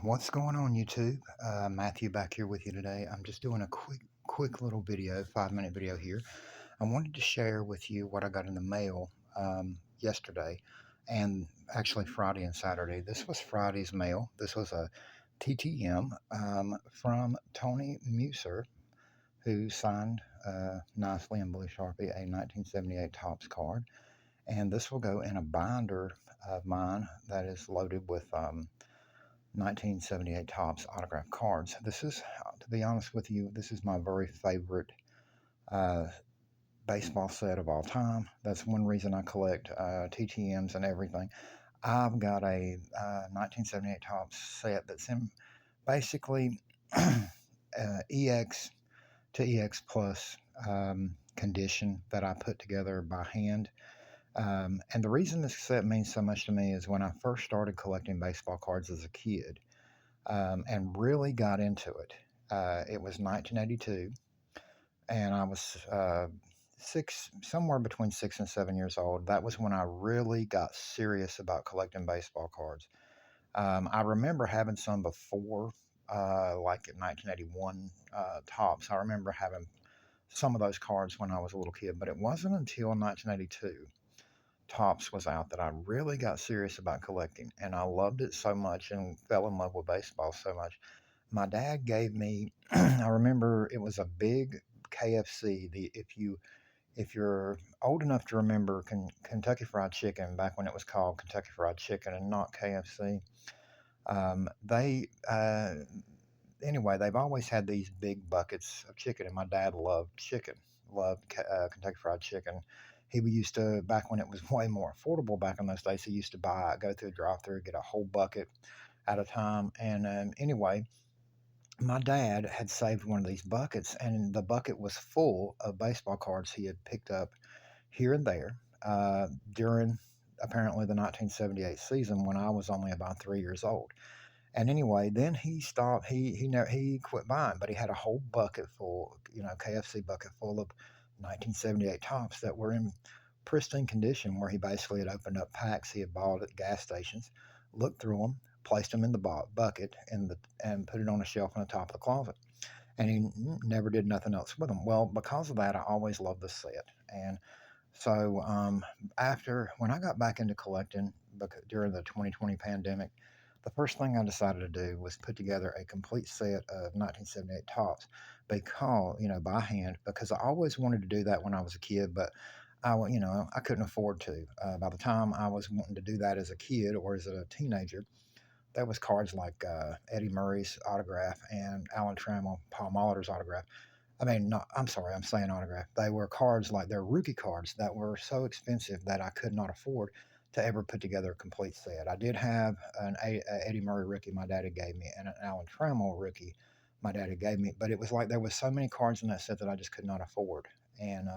What's going on, YouTube? Matthew back here with you today. I'm just doing a quick little video, 5-minute video here. I wanted to share with you what I got in the mail yesterday, and actually Friday and Saturday. This was Friday's mail. This was a TTM from Tony Muser, who signed nicely in blue Sharpie a 1978 Topps card, and this will go in a binder of mine that is loaded with 1978 Topps autograph cards. This is, to be honest with you, this is my very favorite uh, baseball set of all time. That's one reason I collect TTMs and everything. I've got a 1978 Topps set that's in basically EX to EX plus condition that I put together by hand. And the reason this set means so much to me is when I first started collecting baseball cards as a kid, and really got into it. It was 1982, and I was somewhere between 6 and 7 years old. That was when I really got serious about collecting baseball cards. I remember having some before, like in 1981 Topps. I remember having some of those cards when I was a little kid, but it wasn't until 1982 Topps was out that I really got serious about collecting, and I loved it so much and fell in love with baseball so much. My dad gave me, I remember it was a big KFC. If you're old enough to remember Kentucky Fried Chicken back when it was called Kentucky Fried Chicken and not KFC, they anyway, they've always had these big buckets of chicken, and my dad loved chicken, loved Kentucky Fried Chicken. He used to, back when it was way more affordable back in those days, he used to go through a drive-through, get a whole bucket at a time. And anyway, my dad had saved one of these buckets, and the bucket was full of baseball cards he had picked up here and there during apparently the 1978 season when I was only about 3 years old. And anyway, then he stopped. He quit buying, but he had a whole bucket full, KFC bucket full of 1978 Tops that were in pristine condition, where he basically had opened up packs he had bought at gas stations, looked through them, placed them in the bucket, and put it on a shelf in the top of the closet. And he never did nothing else with them. Well, because of that, I always loved the set. And so after when I got back into collecting during the 2020 pandemic, the first thing I decided to do was put together a complete set of 1978 Tops, because by hand, because I always wanted to do that when I was a kid, but I couldn't afford to. By the time I was wanting to do that as a kid or as a teenager, there was cards like Eddie Murray's autograph and Alan Trammell, Paul Molitor's autograph. I mean, not, I'm sorry, I'm saying autograph. They were cards like they're rookie cards that were so expensive that I could not afford to ever put together a complete set. I did have a Eddie Murray rookie my daddy gave me and an Alan Trammell rookie my daddy gave me, but it was like there was so many cards in that set that I just could not afford. And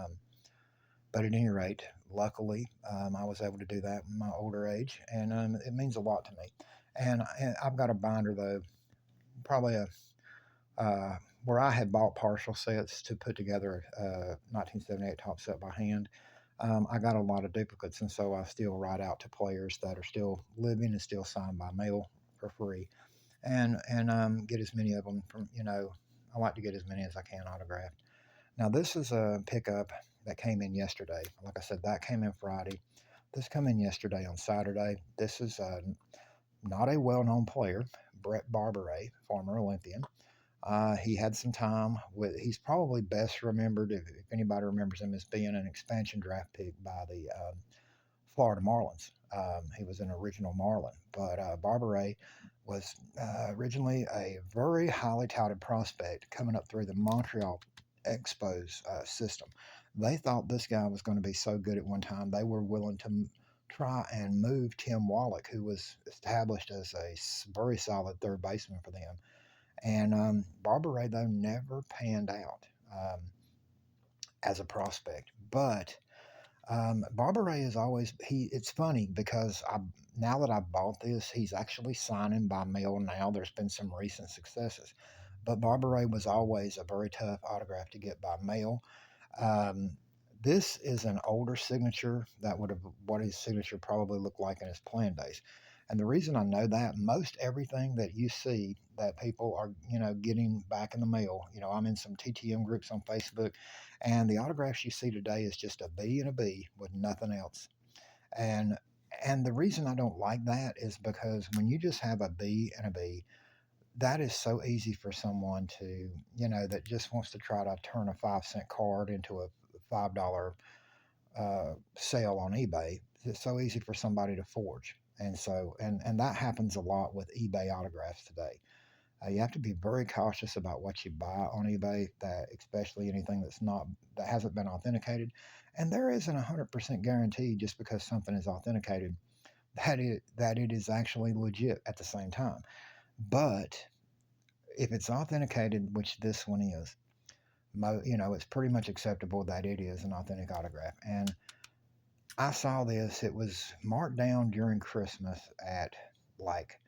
but at any rate, luckily, I was able to do that in my older age, and it means a lot to me. And I've got a binder though, probably a where I had bought partial sets to put together a 1978 Top set by hand. I got a lot of duplicates, and so I still write out to players that are still living and still signed by mail for free, and get as many of them from. I like to get as many as I can autographed. Now this is a pickup that came in yesterday. Like I said, that came in Friday. This came in yesterday on Saturday. This is not a well-known player, Brett Barbaret, former Olympian. He had some time with. He's probably best remembered, if anybody remembers him, as being an expansion draft pick by the Florida Marlins. He was an original Marlin, but Barbaret was originally a very highly touted prospect coming up through the Montreal Expos system. They thought this guy was going to be so good at one time they were willing to try and move Tim Wallach, who was established as a very solid third baseman for them. And Barbaret, though, never panned out as a prospect. But Barbaret is always he. It's funny because now that I've bought this, he's actually signing by mail now. There's been some recent successes, but Barbaret was always a very tough autograph to get by mail. Um, this is an older signature that would have what his signature probably looked like in his playing days. And the reason I know that, most everything that you see that people are, getting back in the mail, I'm in some TTM groups on Facebook, and the autographs you see today is just a B and a B with nothing else. And the reason I don't like that is because when you just have a B and a B, that is so easy for someone to, that just wants to try to turn a 5 cent card into a $5 sale on eBay. It's so easy for somebody to forge. And so, and that happens a lot with eBay autographs today. You have to be very cautious about what you buy on eBay, that especially anything that hasn't been authenticated. And there isn't 100% guarantee just because something is authenticated that it is actually legit at the same time. But if it's authenticated, which this one is, it's pretty much acceptable that it is an authentic autograph. And I saw this; it was marked down during Christmas at, like,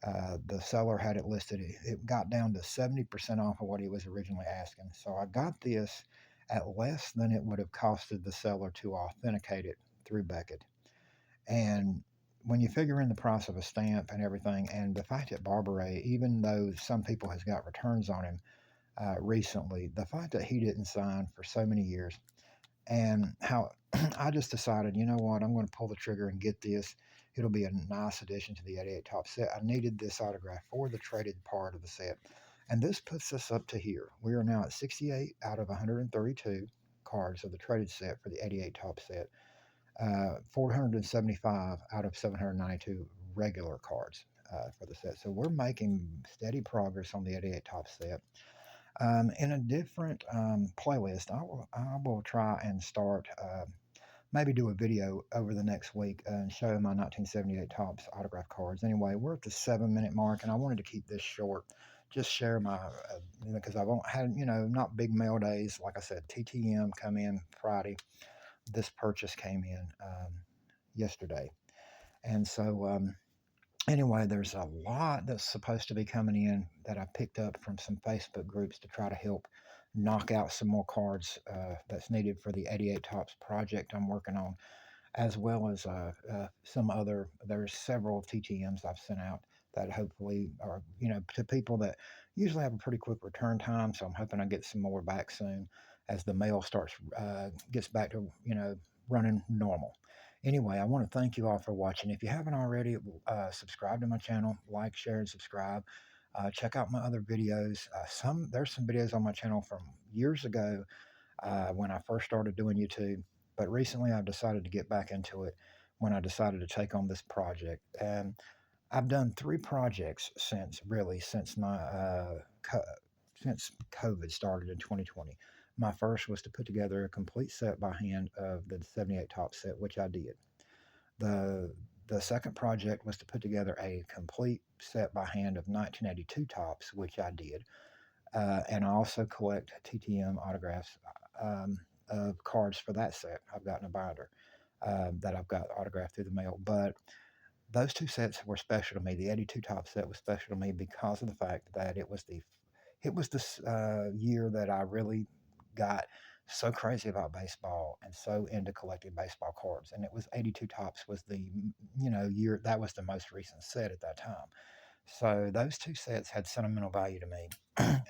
the seller had it listed. It got down to 70% off of what he was originally asking. So I got this at less than it would have costed the seller to authenticate it through Beckett. And when you figure in the price of a stamp and everything, and the fact that Barbara, even though some people has got returns on him recently, the fact that he didn't sign for so many years, and how I just decided, you know what, I'm going to pull the trigger and get this. It'll be a nice addition to the 88 top set. I needed this autograph for the traded part of the set. And this puts us up to here. We are now at 68 out of 132 cards of the traded set for the 88 top set, 475 out of 792 regular cards for the set. So we're making steady progress on the 88 top set. In a different playlist, I will try and start, maybe do a video over the next week and show my 1978 Topps autograph cards. Anyway, we're at the 7 minute mark, and I wanted to keep this short. Just share my, because I've had, not big mail days. Like I said, TTM come in Friday. This purchase came in yesterday. And so, anyway, there's a lot that's supposed to be coming in that I picked up from some Facebook groups to try to help knock out some more cards that's needed for the 88 Tops project I'm working on, as well as some other. There's several TTMs I've sent out that hopefully are, to people that usually have a pretty quick return time. So I'm hoping I get some more back soon as the mail gets back to, running normal. Anyway, I want to thank you all for watching. If you haven't already, subscribe to my channel, like, share, and subscribe. Check out my other videos. There's some videos on my channel from years ago when I first started doing YouTube, but recently I've decided to get back into it when I decided to take on this project. And I've done 3 projects since my since COVID started in 2020. My first was to put together a complete set by hand of the 78 top set, which I did. The second project was to put together a complete set by hand of 1982 tops, which I did. And I also collect TTM autographs of cards for that set. I've got in a binder that I've got autographed through the mail. But those 2 sets were special to me. The 82 top set was special to me because of the fact that it was this year that I really got so crazy about baseball and so into collecting baseball cards. And it was 82 tops was the, year that was the most recent set at that time. So those 2 sets had sentimental value to me.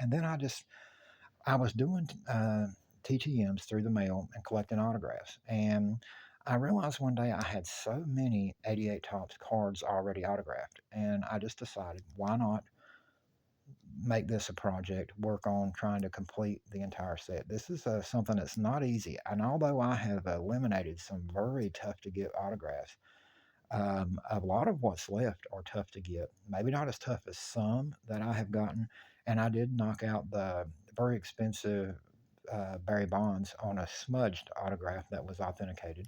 And then I was doing TTMs through the mail and collecting autographs. And I realized one day I had so many 88 Tops cards already autographed. And I just decided, why not make this a project, work on trying to complete the entire set. This is something that's not easy. And although I have eliminated some very tough to get autographs, a lot of what's left are tough to get. Maybe not as tough as some that I have gotten. And I did knock out the very expensive Barry Bonds on a smudged autograph that was authenticated.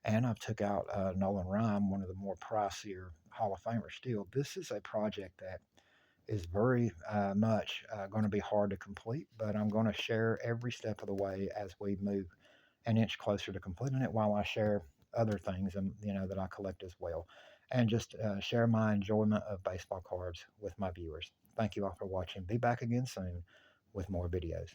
And I've took out Nolan Rhyme, one of the more pricier Hall of Famers still. This is a project that is very much going to be hard to complete, but I'm going to share every step of the way as we move an inch closer to completing it, while I share other things and that I collect as well, and just share my enjoyment of baseball cards with my viewers. Thank you all for watching. Be back again soon with more videos.